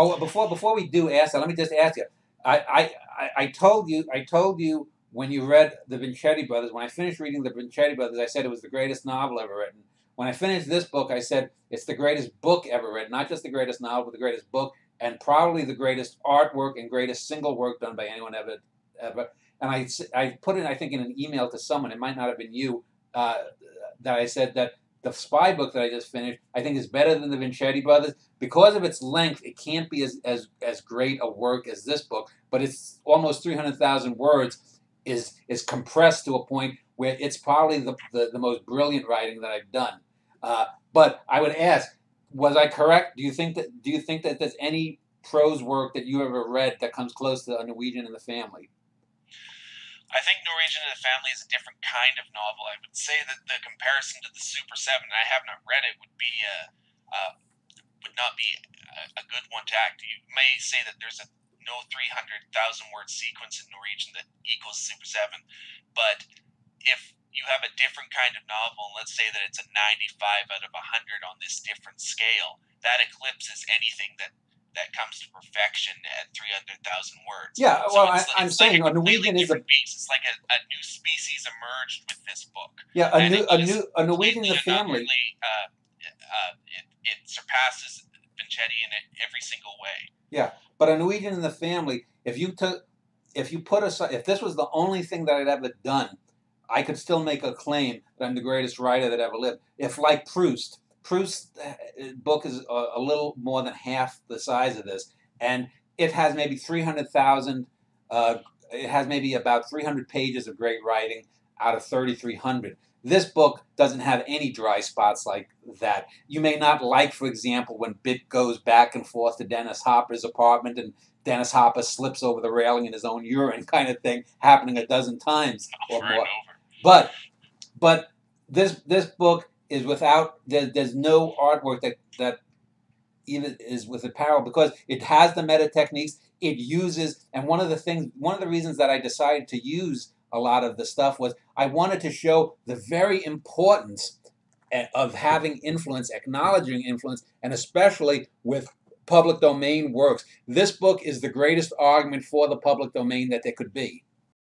Oh, before we do ask that, let me just ask you. I told you when you read the Vincetti Brothers. When I finished reading the Vincetti Brothers, I said it was the greatest novel ever written. When I finished this book, I said it's the greatest book ever written. Not just the greatest novel, but the greatest book, and probably the greatest artwork and greatest single work done by anyone ever. And I put it, I think, in an email to someone. It might not have been you. That I said that the spy book that I just finished, I think, is better than the Vincetti Brothers. Because of its length, it can't be as great a work as this book, but it's almost 300,000 words, is compressed to a point where it's probably the most brilliant writing that I've done. But I would ask, was I correct? Do you think that there's any prose work that you ever read that comes close to A Norwegian in the Family? I think Norwegian and the Family is a different kind of novel. I would say that the comparison to the Super Seven, I have not read it, would not be a good one to act. You may say that there's no 300,000 word sequence in Norwegian that equals Super Seven, but if you have a different kind of novel, and let's say that it's a 95 out of 100 on this different scale, that eclipses anything that comes to perfection at 300,000 words. Yeah, so well, I'm saying like a Norwegian is a beast. It's like a new species emerged with this book. yeah a Norwegian in the Family. It surpasses Vincetti in every single way. Yeah, but A Norwegian in the Family. If this was the only thing that I'd ever done, I could still make a claim that I'm the greatest writer that ever lived. If, like Proust's book is a little more than half the size of this, and it has maybe 300,000. It has maybe about 300 pages of great writing out of 3,300. This book doesn't have any dry spots like that. You may not like, for example, when Bit goes back and forth to Dennis Hopper's apartment and Dennis Hopper slips over the railing in his own urine, kind of thing, happening a dozen times or more. But this book is without. There's no artwork that even is with apparel, because it has the meta techniques. It uses, and one of the reasons that I decided to use a lot of the stuff was I wanted to show the very importance of having influence, acknowledging influence, and especially with public domain works. This book is the greatest argument for the public domain that there could be.